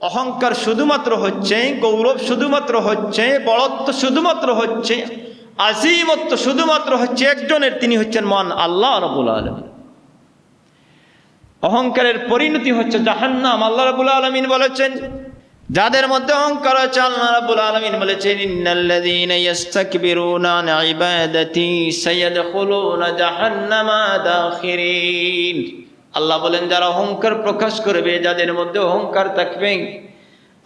অহংকার শুধুমাত্র হচ্ছে, গৌরব শুধুমাত্র হচ্ছে, বড়ত্ব শুধুমাত্র হচ্ছে, আজিমত্ব শুধুমাত্র হচ্ছে একজনের, তিনি হচ্ছেন মহান আল্লাহ রাব্বুল আলামিন। অহংকারের পরিণতি হচ্ছে জাহান্নাম। আল্লাহ রাব্বুল আলামিন বলেছেন যাদের মধ্যে অহংকার আছে, আল্লাহ রাব্বুল আলামিন বলেছেন ইন্নাল্লাযীনা ইস্তাকবিরুনা আন ইবাদাতি সায়াদখুলুনা জাহান্নামা দাখিরিন। আল্লাহ বলেন যারা অহংকার প্রকাশ করবে, যাদের মধ্যে অহংকার থাকবে,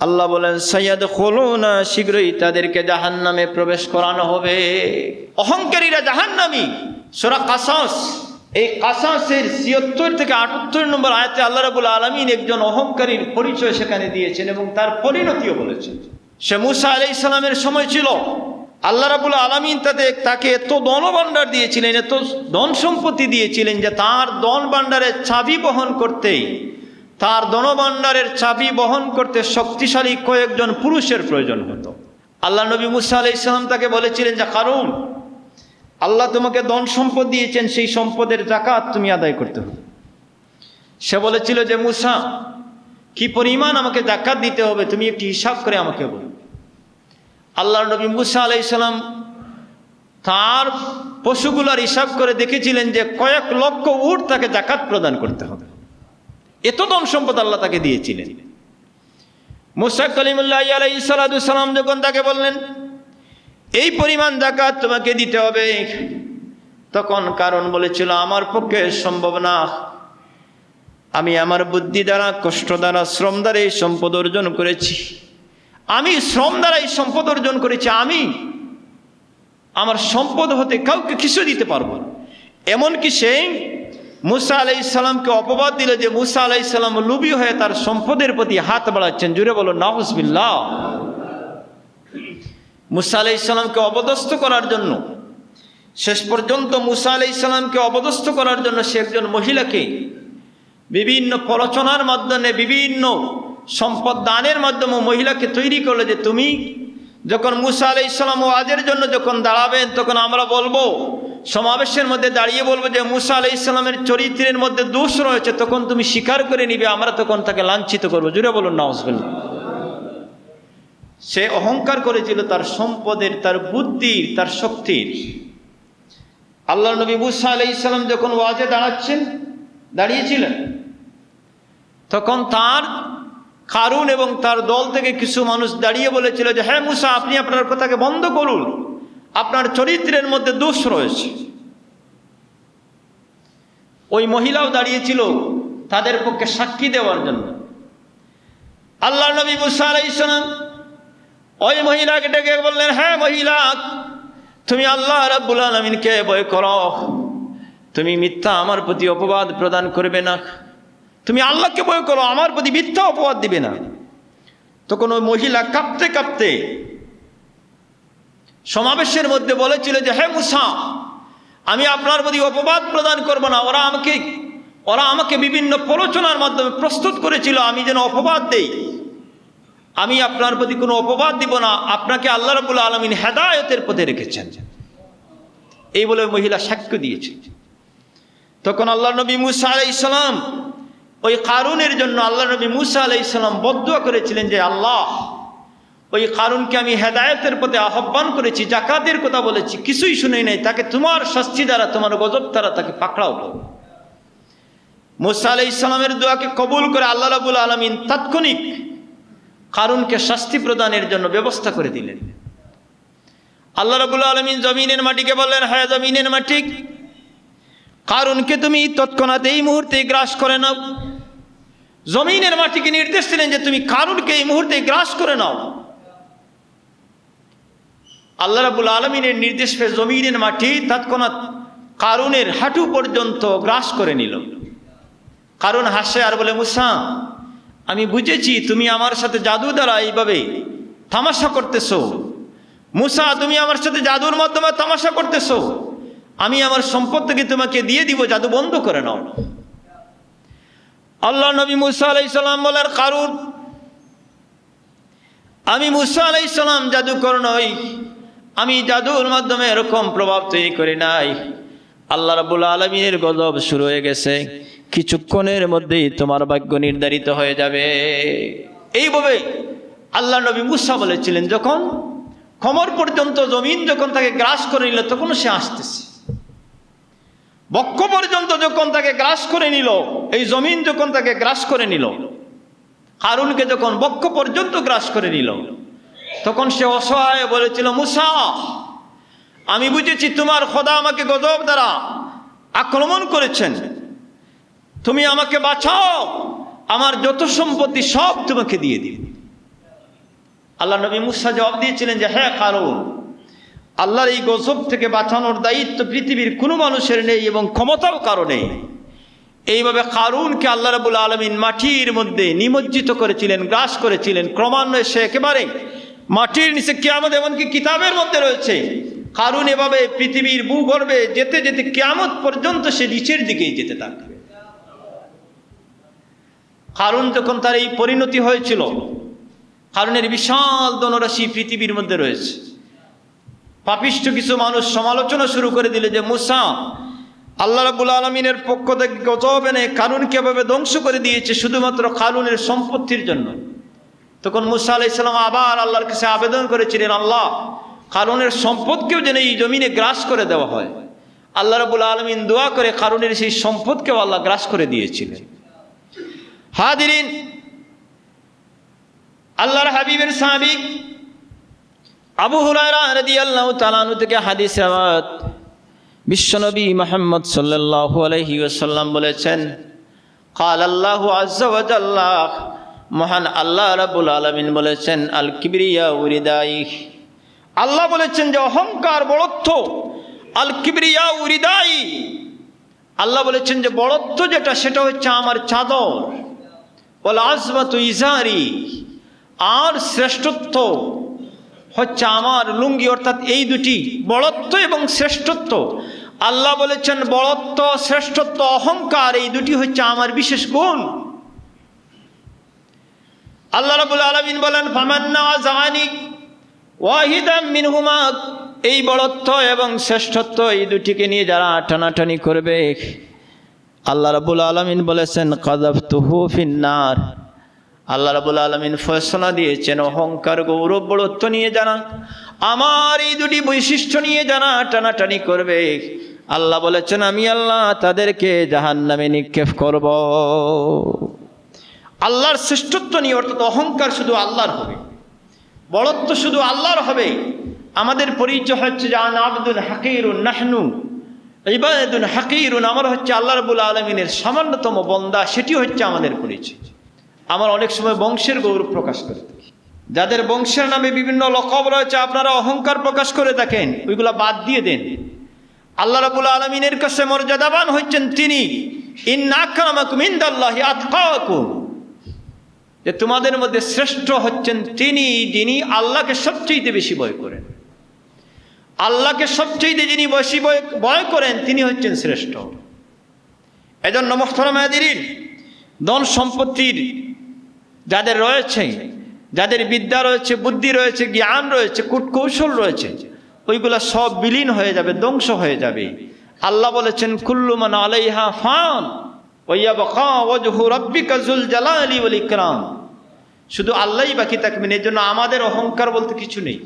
আল্লাহ বলেন সায়াদখুলুনা, শীঘ্রই তাদেরকে জাহান্নামে প্রবেশ করানো হবে। অহংকারীরা জাহান্নামী। সূরা কাসাস, এই কাসাসের ৭৬ থেকে ৭৮ নম্বর আয়াতে আল্লাহ রাব্বুল আলামিন একজন অহংকারীর পরিচয় সেখানে দিয়েছেন এবং তার পরিণতিও বলেছেন। সে মুসা আলাইহিস সালামের সময় ছিল, আল্লাহ রাব্বুল আলামিন তাকে এত ধনভাণ্ডার দিয়েছিলেন, এত ধন সম্পত্তি দিয়েছিলেন যে তার ধন ভাণ্ডারের চাবি বহন করতে, তার ধনভাণ্ডারের চাবি বহন করতে শক্তিশালী কয়েকজন পুরুষের প্রয়োজন হতো। আল্লাহ নবী মুসা আলাইহিস সালাম তাকে বলেছিলেন যে কারুন, আল্লাহ তোমাকে ধন সম্পদ দিয়েছেন, সেই সম্পদের যাকাত তুমি আদায় করতে হবে। সে বলেছিল যে মুসা, কি পরিমাণ আমাকে যাকাত দিতে হবে তুমি একটি হিসাব করে আমাকে বলো। আল্লাহ নবী মুসা আলাইহিস সালাম তার পশুগুলার হিসাব করে দেখেছিলেন যে কয়েক লক্ষ উট তাকে যাকাত প্রদান করতে হবে। এত ধন সম্পদ আল্লাহ তাকে দিয়েছিলেন। মুসা কালিমুল্লাহ আলাইহিস সালাম যখন তাকে বললেন এই পরিমাণ যাকাত তোমাকে দিতে হবে, তখন কারণ বলেছিল আমার পক্ষে সম্ভব না, আমি আমার বুদ্ধি দ্বারা, কষ্ট দ্বারা, শ্রম দ্বারা এই সম্পদ অর্জন করেছি, আমি শ্রম দ্বারা এই সম্পদ অর্জন করেছি, আমি আমার সম্পদ হতে কাউকে কিছু দিতে পারবো না। এমনকি সে মুসা আলাইহিস সালামকে অপবাদ দিল যে মুসা আলাইহিস সালাম লোভী হয়ে তার সম্পদের প্রতি হাত বাড়াচ্ছেন। জুড়ে বলো নাউজুবিল্লাহ। মুসা আলাইহিস সালামকে অপদস্থ করার জন্য, শেষ পর্যন্ত মুসা আলাইহিস সালামকে অপদস্থ করার জন্য সে একজন মহিলাকে বিভিন্ন প্ররোচনার মাধ্যমে, বিভিন্ন সম্পদ দানের মাধ্যমে মহিলাকে তৈরি করলো যে তুমি যখন মুসা আলাইহিস সালাম ওয়াজের জন্য যখন দাঁড়াবেন, তখন আমরা বলবো, সমাবেশের মধ্যে দাঁড়িয়ে বলবো যে মুসা আলাইহিস সালামের চরিত্রের মধ্যে দোষ রয়েছে, তখন তুমি স্বীকার করে নিবে, আমরা তখন তাকে লাঞ্ছিত করবো। জুড়ে বলুন নাউজুবিল্লাহ। সে অহংকার করেছিল তার সম্পদের, তার বুদ্ধির, তার শক্তির। আল্লাহ নবী মুসা আলাইহিস সালাম যখন ওয়াজে দাঁড়িয়েছিলেন, তখন তার কারুন এবং তার দল থেকে কিছু মানুষ দাঁড়িয়ে বলেছিল যে হ্যাঁ মুসা, আপনি আপনার কথাকে বন্ধ করুন, আপনার চরিত্রের মধ্যে দোষ রয়েছে। ওই মহিলাও দাঁড়িয়েছিল তাদের পক্ষে সাক্ষী দেওয়ার জন্য। আল্লাহ নবী মুসা আলাইহিস সালাম ওই মহিলাকে ডেকে বললেন, হ্যাঁ মহিলা, তুমি আল্লাহ রাব্বুল আলামিনকে ভয় করো, তুমি মিথ্যা আমার প্রতি অপবাদ প্রদান করবে না, তুমি আল্লাহকে ভয় করো, আমার প্রতি মিথ্যা অপবাদ দিবে না। তখন ওই মহিলা কাঁপতে কাঁপতে সমাবেশের মধ্যে বলেছিল যে হে মুসা, আমি আপনার প্রতি অপবাদ প্রদান করব না, ওরা আমাকে বিভিন্ন প্ররোচনার মাধ্যমে প্রস্তুত করেছিল আমি যেন অপবাদ দেই, আমি আপনার প্রতি কোনো অপবাদ দিব না, আপনাকে আল্লাহ রাব্বুল আলামিন হেদায়েতের পথে রেখেছেন, এই বলে মহিলা সাক্ষ্য দিয়েছে। তখন আল্লাহ নবী মুসা আলাইহিস সালাম ওই কারুনের জন্য আল্লাহ নবী মুসা আলাইহিস সালাম বদদুয়া করেছিলেন যে আল্লাহ, ওই কারুনকে আমি হেদায়েতের পথে আহ্বান করেছি, যাকাতের কথা বলেছি, কিছুই শুনে নাই, তাকে তোমার শাস্তি দ্বারা, তোমার গজব দ্বারা তাকে পাকড়াও করো। মুসা আলাইহিস সালামের দোয়াকে কবুল করে আল্লাহ রাব্বুল আলামিন তাৎক্ষণিক কারুনকে শাস্তি প্রদানের জন্য ব্যবস্থা করে দিলেন। আল্লাহ রাব্বুল আলামিন জমিনের মাটিকে বললেন, হ্যাঁ জমিনের মাটি, কারুনকে তুমি তৎক্ষণাৎ এই মুহূর্তে গ্রাস করে নাও। জমিনের মাটিকে নির্দেশ দিলেন যে তুমি কারুনকে এই মুহূর্তে গ্রাস করে নাও। আল্লাহ রাব্বুল আলামিনের নির্দেশ পেয়ে জমিনের মাটি তৎক্ষণাৎ কারুনের হাঁটু পর্যন্ত গ্রাস করে নিল। কারুন হাসে আর বলে, মুসা, আমি বুঝেছি তুমি আমার সাথে জাদু দ্বারা এইভাবে তামাশা করতেছো। মুসা, তুমি আমার সাথে জাদুর মাধ্যমে তামাশা করতেছো, আমি আমার সম্পদ থেকে তোমাকে দিয়ে দিব, জাদু বন্ধ করে নাও। আল্লাহ নবী মুসা আলাইহিস সালাম বলেন, কারুন, আমি মুসা আলাইহিস সালাম জাদুকর নই, আমি জাদুর মাধ্যমে এরকম প্রভাব তৈরি করি নাই। আল্লাহ রাব্বুল আলামিনের গজব শুরু হয়ে গেছে, কিছুক্ষণের মধ্যেই তোমার ভাগ্য নির্ধারিত হয়ে যাবে। এইভাবে আল্লাহ নবী মুসা বলেছিলেন, যখন কোমর পর্যন্ত জমিন যখন তাকে গ্রাস করে নিল তখন সে আসতেছে, বক্ষ পর্যন্ত যখন তাকে গ্রাস করে নিল, এই জমিন যখন তাকে গ্রাস করে নিল, হারুনকে যখন বক্ষ পর্যন্ত গ্রাস করে নিল, তখন সে অসহায় বলেছিল, মুসা, আমি বুঝেছি তোমার খোদা আমাকে গজব দ্বারা আক্রমণ করেছেন, তুমি আমাকে বাঁচাও, আমার যত সম্পত্তি সব তোমাকে দিয়ে দিই। আল্লাহ নবী মুসা জবাব দিয়েছিলেন যে, হ্যাঁ কারুন, আল্লাহর এই গজব থেকে বাঁচানোর দায়িত্ব পৃথিবীর কোনো মানুষের নেই এবং ক্ষমতাও কারো নেই। এইভাবে কারুনকে আল্লাহ রাব্বুল আলামিন মাটির মধ্যে নিমজ্জিত করেছিলেন, গ্রাস করেছিলেন। ক্রমান্বয়ে সে একেবারে মাটির নিচে, কিয়ামত এমনকি কিতাবের মধ্যে রয়েছে, কারুন এভাবে পৃথিবীর ভূগর্ভে যেতে যেতে কিয়ামত পর্যন্ত সে নিচের দিকেই যেতে থাকবে। কারুন যখন তার এই পরিণতি হয়েছিল, কারুনের বিশাল ধনরাশি পৃথিবীর মধ্যে রয়েছে। পাপিষ্ঠ কিছু মানুষ সমালোচনা শুরু করে দিলে যে, মুসা আল্লাহ রাব্বুল আলামিনের পক্ষ থেকে গজব এনে কারুনকে এভাবে ধ্বংস করে দিয়েছে শুধুমাত্র কারুনের সম্পত্তির জন্য। তখন মুসা আলাইহিস সালাম আবার আল্লাহর কাছে আবেদন করেছিলেন, আল্লাহ, কারুনের সম্পদকেও যেন এই জমিনে গ্রাস করে দেওয়া হয়। আল্লাহ রাব্বুল আলামিন দোয়া করে কারুনের সেই সম্পদকেও আল্লাহ গ্রাস করে দিয়েছিলেন। হাদিরিন, আল্লাহর হাবিবের সাহাবী আবু হুরায়রা রাদিয়াল্লাহু তাআলা আনহু থেকে হাদিস রওয়ায়াত, বিশ্বনবী মুহাম্মদ সাল্লাল্লাহু আলাইহি ওয়াসাল্লাম বলেছেন, قال الله عز وجل, মহান আল্লাহ রাব্বুল আলামিন বলেছেন, আল কিবরিয়া উরিদাই, আল্লাহ বলেছেন যে অহংকার বড়ত্ব, আল কিবরিয়া উরিদাই, আল্লাহ বলেছেন যে বড়ত্ব যেটা সেটা হচ্ছে আমার চাদর, ওয়াল আযমাতু ইজারি, আর শ্রেষ্ঠত্ব হচ্ছে আমার লুঙ্গি। অর্থাৎ এই দুটি, বড়ত্ব এবং শ্রেষ্ঠত্ব, আল্লাহ বলেছেন বড়ত্ব, শ্রেষ্ঠত্ব, অহংকার, এই দুটি হচ্ছে আমার বিশেষ গুণ। আল্লাহ রাব্বুল আলামিন বলেন, ফামান্না জানি ওয়াহিদাম মিনহুমা, এই বড়ত্ব এবং শ্রেষ্ঠত্ব এই দুটিকে নিয়ে যারা টানাটানি করবে, আল্লাহ রাব্বুল আলামিন বলেছেন, কাযাফতুহু ফিন্নার, আল্লাহ রাব্বুল আলামিন ফয়সালা দিয়েছেন অহংকার, গৌরব, বড়ত্ব নিয়ে যারা, আমার এই দুটি বৈশিষ্ট্য নিয়ে যারা টানাটানি করবে, আল্লাহ বলেছেন আমি আল্লাহ তাদেরকে জাহান্নামে নিক্ষেপ করব। আল্লাহর শ্রেষ্ঠত্ব নিয়ে, অর্থাৎ অহংকার শুধু আল্লাহর হবে, বড়ত্ব শুধু আল্লাহর হবে। আমাদের পরিচয় হচ্ছে যে আনা আবদুন হাকিরুন নাহনু ইবাদুন হাকিরুন, আমরা হচ্ছে আল্লাহ রাব্বুল আলামিনের সামান্যতম বান্দা, সেটি হচ্ছে আমাদের পরিচয়। আমরা অনেক সময় বংশের গৌরব প্রকাশ করে থাকি, যাদের বংশের নামে বিভিন্ন লকব রয়েছে আপনারা অহংকার প্রকাশ করে থাকেন, ওইগুলা বাদ দিয়ে দেন। আল্লাহ রাব্বুল আলামিনের কাছে মর্যাদাবান হচ্ছেন তিনি, ইন্না আকরামাকুম ইনদাল্লাহি আতকাকুম, যে তোমাদের মধ্যে শ্রেষ্ঠ হচ্ছেন তিনি যিনি আল্লাহকে সবচেয়ে বেশি ভয় করেন। আল্লাহকে সবচেয়ে যিনি বেশি ভয় করেন তিনি হচ্ছেন শ্রেষ্ঠ। এজন্য মুহতারাম হাজিরিন, ধন সম্পত্তির যাদের রয়েছে, যাদের বিদ্যা রয়েছে, বুদ্ধি রয়েছে, জ্ঞান রয়েছে, কূটকৌশল রয়েছে, ওইগুলা সব বিলীন হয়ে যাবে, ধ্বংস হয়ে যাবে। আল্লাহ বলেছেন, কুল্লু মান আলাইহা ফান ওয়া ইয়াবকা ওয়াজহু রাব্বিকা যুল জালালি ওয়াল ইকরাম, শুধু আল্লাহই বাকি থাকবেন। এর জন্য আমাদের অহংকার বলতে কিছু নেই।